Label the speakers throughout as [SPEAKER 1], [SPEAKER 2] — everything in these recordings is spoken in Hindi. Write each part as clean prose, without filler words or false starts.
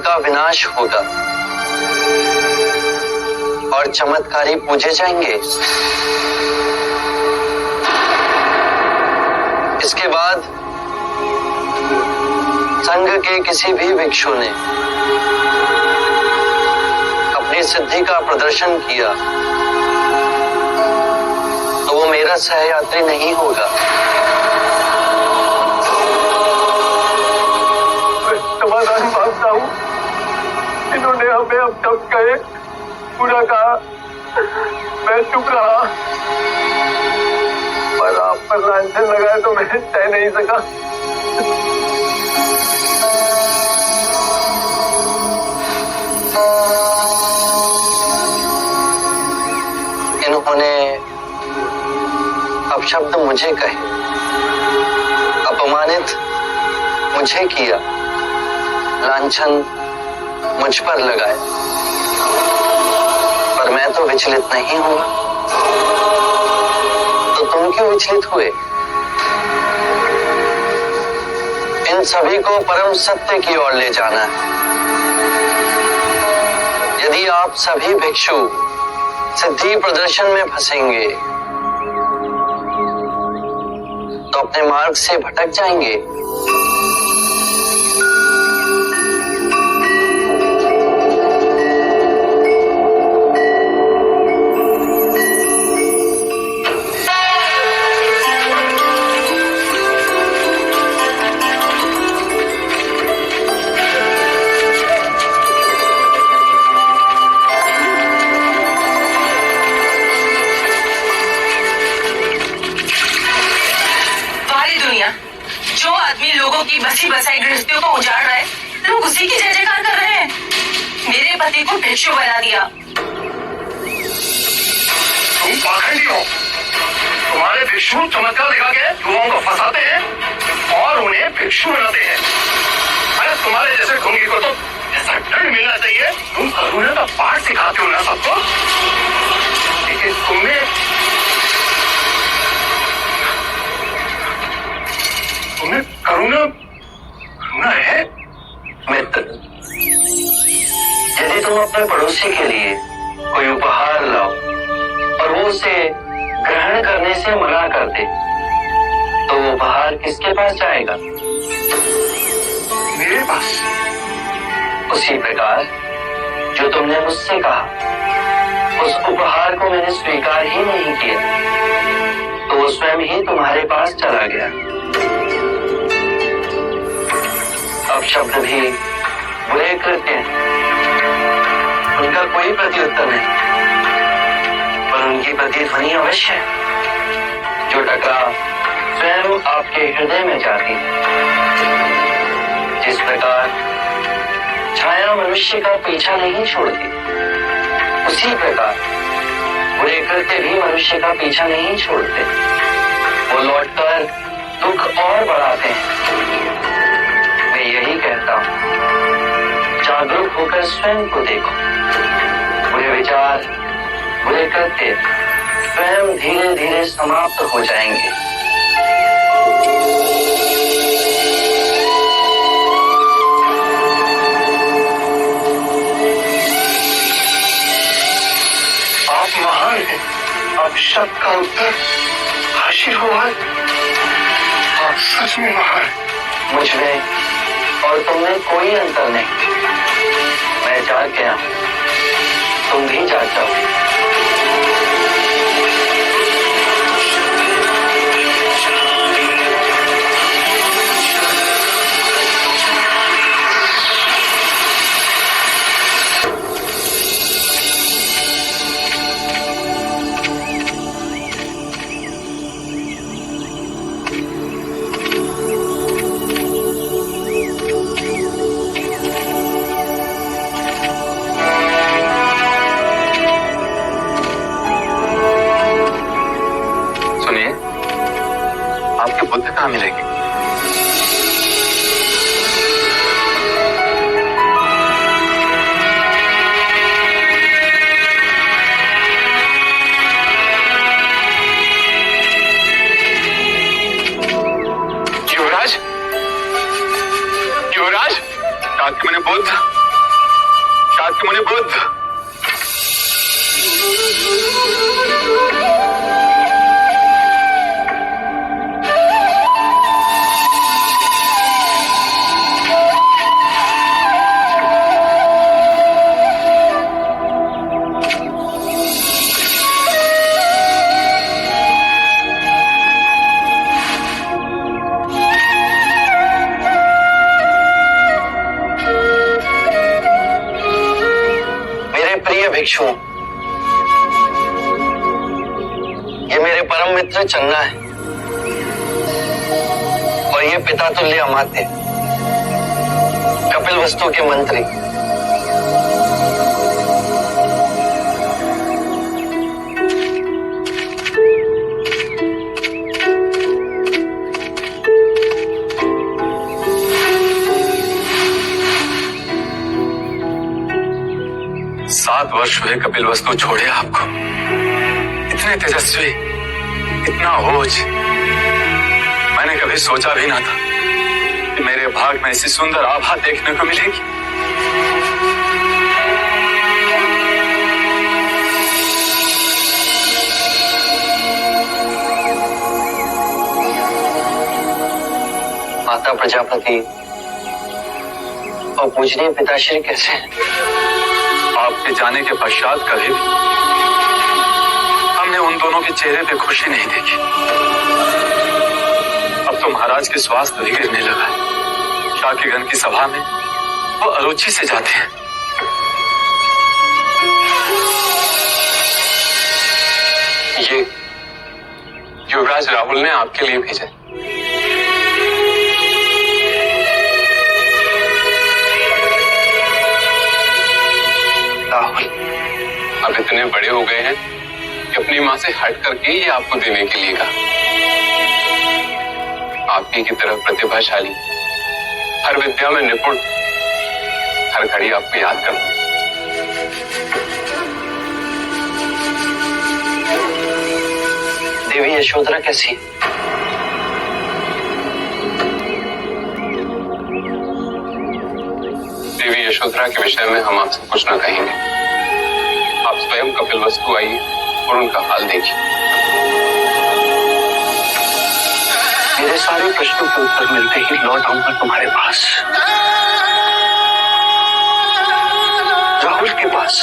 [SPEAKER 1] का विनाश होगा और चमत्कारी पूजे जाएंगे। इसके बाद संघ के किसी भी भिक्षु ने अपनी सिद्धि का प्रदर्शन किया तो वो मेरा सहयात्री नहीं होगा।
[SPEAKER 2] समाधान मांगता हूँ। इन्होंने हमें अब तक कहे पूरा कहा, मैं चुप रहा, पर आप पर लांछन लगाए तो मैं सह नहीं सका।
[SPEAKER 1] इन्होंने अपशब्द मुझे कहे, अपमानित मुझे किया, लांछन मुझ पर लगाए, पर मैं तो विचलित नहीं हूं। तो तुम क्यों विचलित हुए? इन सभी को परम सत्य की ओर ले जाना है। यदि आप सभी भिक्षु सिद्धि प्रदर्शन में फंसेंगे तो अपने मार्ग से भटक जाएंगे।
[SPEAKER 3] जो आदमी लोगों की बसी बसाई गृहस्थियों को उजाड़ रहा है, लोग उसी की जय जयकार कर रहे हैं। मेरे पति को भिक्षु बना दिया।
[SPEAKER 2] तुम पाखंडी हो। तुम्हारे भिक्षु चमत्कार दिखा के युवाओं को फंसाते हैं और उन्हें भिक्षु बनाते हैं। अरे तुम्हारे जैसे ढोंगी को तो ऐसा दंड मिलना चाहिए। तुम करुणा का पाठ सिखाते हो ना सबको, लेकिन तुम्हें करुणा है।
[SPEAKER 1] मित्र, यदि तुम अपने पड़ोसी के लिए कोई उपहार लाओ और वो उसे ग्रहण करने से मना कर दे तो वो उपहार किसके पास जाएगा?
[SPEAKER 2] मेरे पास।
[SPEAKER 1] उसी प्रकार जो तुमने मुझसे कहा, उस उपहार को मैंने स्वीकार ही नहीं किया तो वो स्वयं ही तुम्हारे पास चला गया। अब शब्द भी बुरे कृत्य हैं, उनका कोई प्रत्युत्तर नहीं, पर उनकी प्रतिध्वनि अवश्य है जो टकराव स्वयं आपके हृदय में जाती है। जिस प्रकार छाया मनुष्य का पीछा नहीं छोड़ती, उसी प्रकार बुरे कृत्य भी मनुष्य का पीछा नहीं छोड़ते। वो लौटकर दुख और बढ़ाते हैं। मैं यही कहता हूं, जागरूक होकर स्वयं को देखो। बुरे विचार, बुरे कृत्य स्वयं धीरे धीरे समाप्त हो जाएंगे।
[SPEAKER 2] आप महान हैं। आप शब्द का उत्तर आशीर्वाद। आप सच में महान हैं।
[SPEAKER 1] मुझ में और तुमने कोई अंतर नहीं। मैं जाग गया हूं, तुम भी जाग जाओगे।
[SPEAKER 4] बुद्ध कहाँ मिलेगी? युवराज, युवराज, रात के मैंने बुद्ध
[SPEAKER 1] प्रिय भिक्षु, ये मेरे परम मित्र चन्ना है और ये पिता तुल्य अमात्य कपिल वस्तु के मंत्री।
[SPEAKER 5] सात वर्ष हुए कपिल वस्तु छोड़े आपको। इतने तेजस्वी, इतना ओज, मैंने कभी सोचा भी ना था कि मेरे भाग में ऐसी सुंदर आभा देखने को मिलेगी।
[SPEAKER 1] माता प्रजापति और पूजनीय पिताश्री कैसे हैं?
[SPEAKER 5] आपके जाने के पश्चात कभी भी हमने उन दोनों के चेहरे पे खुशी नहीं देखी। अब तो महाराज के स्वास्थ्य भी गिरने लगा है। शाकीगण की सभा में वो अरुचि से जाते हैं।
[SPEAKER 4] ये युवराज राहुल ने आपके लिए भेजा है।
[SPEAKER 1] राहुल
[SPEAKER 4] अब इतने बड़े हो गए हैं कि अपनी माँ से हट करके ये आपको देने के लिए कहा। आपकी की तरह प्रतिभाशाली, हर विद्या में निपुण, हर घड़ी आपको याद करता हूं।
[SPEAKER 1] देवी यशोधरा कैसी है?
[SPEAKER 4] देवी यशोधरा के विषय में हम आपसे कुछ न कहेंगे। आप स्वयं कपिल वस्तु आइए और उनका हाल देखिए।
[SPEAKER 1] मेरे सारे प्रश्नों के उत्तर मिलते ही लौट आऊंगा तुम्हारे पास, राहुल के पास।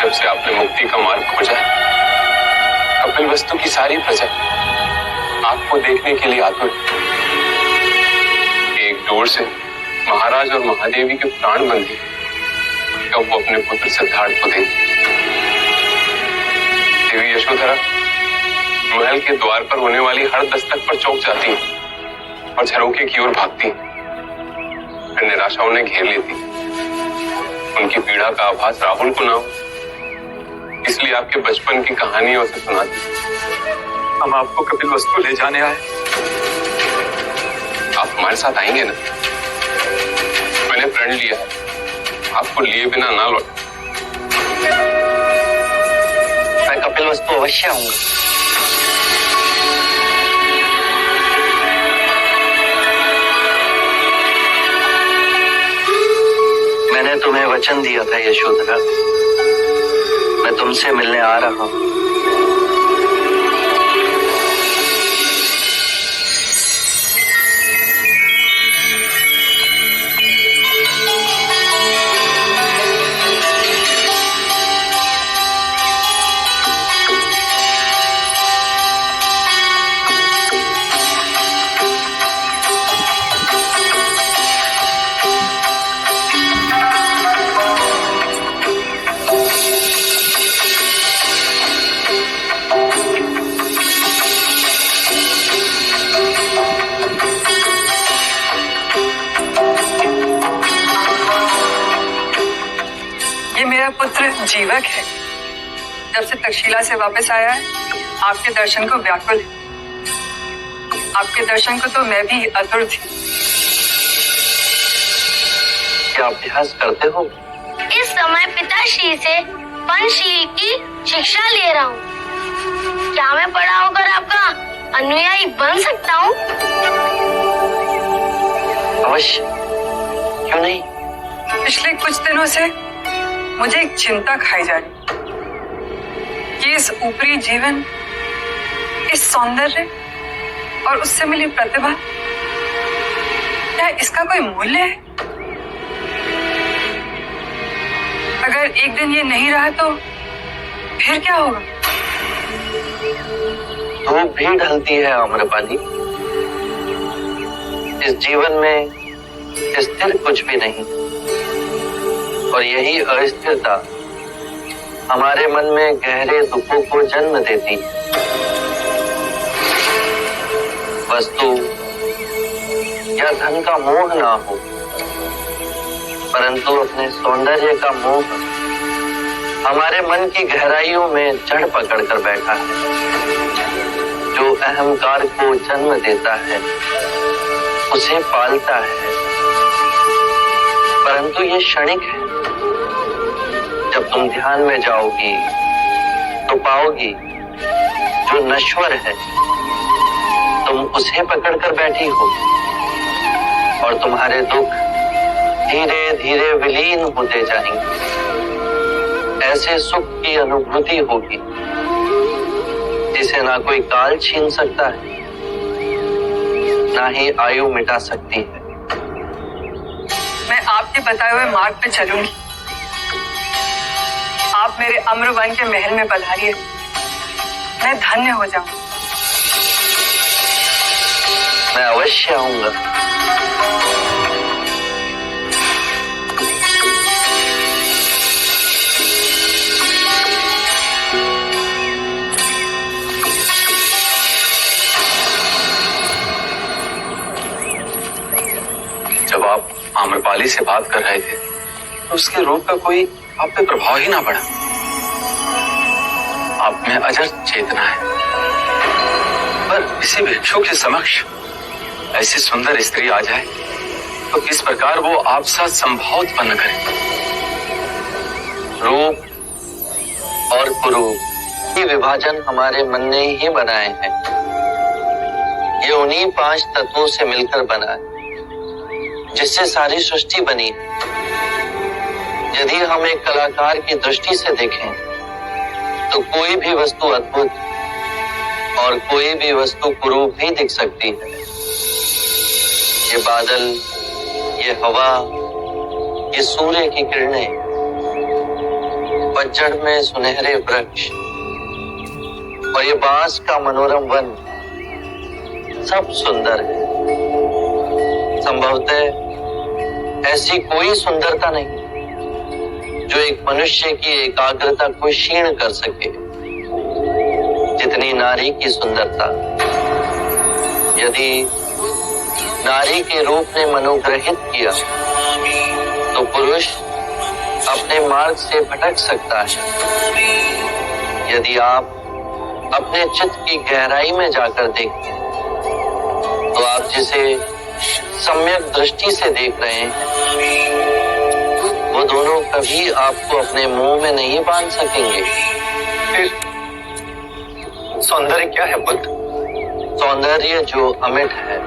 [SPEAKER 4] जब से आपने मुक्ति का मार्ग खोजा, कपिल वस्तु की सारी प्रजा आपको देखने के लिए आतुर है। एक डोर से महाराज और महादेवी के प्राण बंधी कब वो अपने पुत्र सिद्धार्थ को देंगे। देवी यशोधरा महल के द्वार पर होने वाली हर दस्तक पर चौंक जाती है और झरोखे की ओर भागती, फिर निराशा उन्हें घेर लेती। उनकी पीड़ा का आभास राहुल को ना हो, इसलिए आपके बचपन की कहानियों से सुनाती।
[SPEAKER 5] हम आपको कपिल वस्तु ले जाने आए।
[SPEAKER 4] आप हमारे साथ आएंगे ना? मैंने प्रण लिया है, आपको लिए बिना ना लौट।
[SPEAKER 1] मैं कपिल वस्तु अवश्य आऊंगा। मैंने तुम्हें वचन दिया था यशोधरा, मैं तुमसे मिलने आ रहा हूं।
[SPEAKER 6] पुत्र जीवक है। जब से तक्षशिला से वापस आया है, आपके दर्शन को व्याकुल है। आपके दर्शन को तो मैं भी आतुर थी।
[SPEAKER 1] क्या अभ्यास करते हो?
[SPEAKER 7] इस समय पिताश्री से पंचशील की शिक्षा ले रहा हूँ। क्या मैं बड़ा होकर आपका अनुयायी बन सकता हूँ?
[SPEAKER 1] अवश्य, क्यों नहीं?
[SPEAKER 6] पिछले कुछ दिनों से मुझे एक चिंता खाई जा रही कि इस ऊपरी जीवन, इस सौंदर्य और उससे मिली प्रतिभा, क्या इसका कोई मूल्य है? अगर एक दिन ये नहीं रहा तो फिर क्या होगा?
[SPEAKER 1] धूप भी ढलती है आम्रपाली। इस जीवन में स्थिर कुछ भी नहीं, और यही अस्थिरता हमारे मन में गहरे दुखों को जन्म देती है। वस्तु या धन का मोह ना हो, परंतु अपने सौंदर्य का मोह हमारे मन की गहराइयों में जड़ पकड़कर बैठा है, जो अहंकार को जन्म देता है, उसे पालता है। परंतु ये क्षणिक है। जब तुम ध्यान में जाओगी तो पाओगी जो नश्वर है, तुम उसे पकड़कर बैठी हो, और तुम्हारे दुख धीरे धीरे विलीन होते जाएंगे। ऐसे सुख की अनुभूति होगी जिसे ना कोई काल छीन सकता है, ना ही आयु मिटा सकती है।
[SPEAKER 6] मैं आपके बताए हुए मार्ग पे चलूंगी। आप मेरे अम्रवन के महल में पधारिए, मैं धन्य हो जाऊं।
[SPEAKER 1] मैं अवश्य आऊंगा।
[SPEAKER 5] जब आप आम्रपाली से बात कर रहे थे तो उसके रूप का कोई आप पे प्रभाव ही ना पड़ा। आप में अजर चेतना है, पर किसी भिक्षु के समक्ष ऐसी सुंदर स्त्री आ जाए तो किस प्रकार वो आप साथ संभाव उत्पन्न करे।
[SPEAKER 1] रूप और कुरूप ये विभाजन हमारे मन ने ही बनाए हैं। ये उन्हीं 5 तत्वों से मिलकर बना है जिससे सारी सृष्टि बनी है। यदि हम एक कलाकार की दृष्टि से देखें तो कोई भी वस्तु अद्भुत और कोई भी वस्तु कुरूप ही दिख सकती है। ये बादल, ये हवा, ये सूर्य की किरणें, पतझड़ में सुनहरे वृक्ष और ये बांस का मनोरम वन, सब सुंदर है। संभवतः ऐसी कोई सुंदरता नहीं जो एक मनुष्य की एकाग्रता को क्षीण कर सके, जितनी नारी की सुंदरता। यदि नारी के रूप ने मनोग्रहित किया तो पुरुष अपने मार्ग से भटक सकता है। यदि आप अपने चित्त की गहराई में जाकर देखते तो आप जिसे सम्यक दृष्टि से देख रहे हैं वो दोनों कभी आपको अपने मुंह में नहीं बांध सकेंगे।
[SPEAKER 2] फिर सौंदर्य क्या है बुद्ध?
[SPEAKER 1] सौंदर्य जो अमिट है,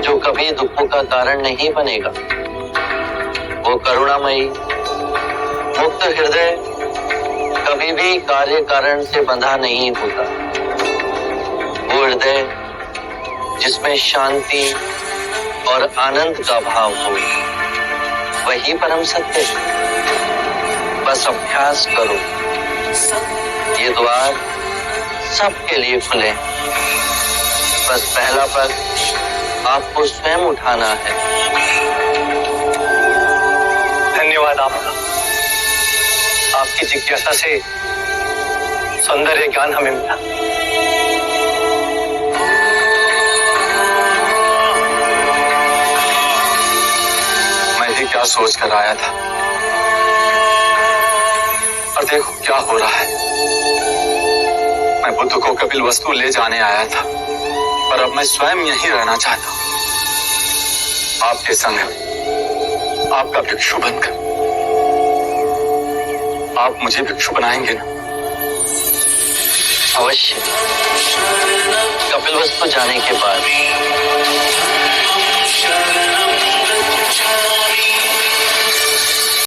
[SPEAKER 1] जो कभी दुखों का कारण नहीं बनेगा, वो करुणामयी मुक्त हृदय कभी भी कार्य कारण से बंधा नहीं होता। वो हृदय जिसमें शांति और आनंद का भाव हो, वही परम सत्य है। बस अभ्यास करो, ये द्वार सबके लिए खुले। बस पहला पग आपको स्वयं उठाना है।
[SPEAKER 2] धन्यवाद आपका। आपकी जिज्ञासा से सौंदर्य ज्ञान हमें मिला।
[SPEAKER 5] मैं भी क्या सोच कर आया था, और देखो क्या हो रहा है। मैं बुद्ध को कपिल वस्तु ले जाने आया था, पर अब मैं स्वयं यहीं रहना चाहता हूं, आपके संग, आपका भिक्षु बनकर। आप मुझे भिक्षु बनाएंगे ना?
[SPEAKER 1] अवश्य। कपिल वस्तु जाने के बाद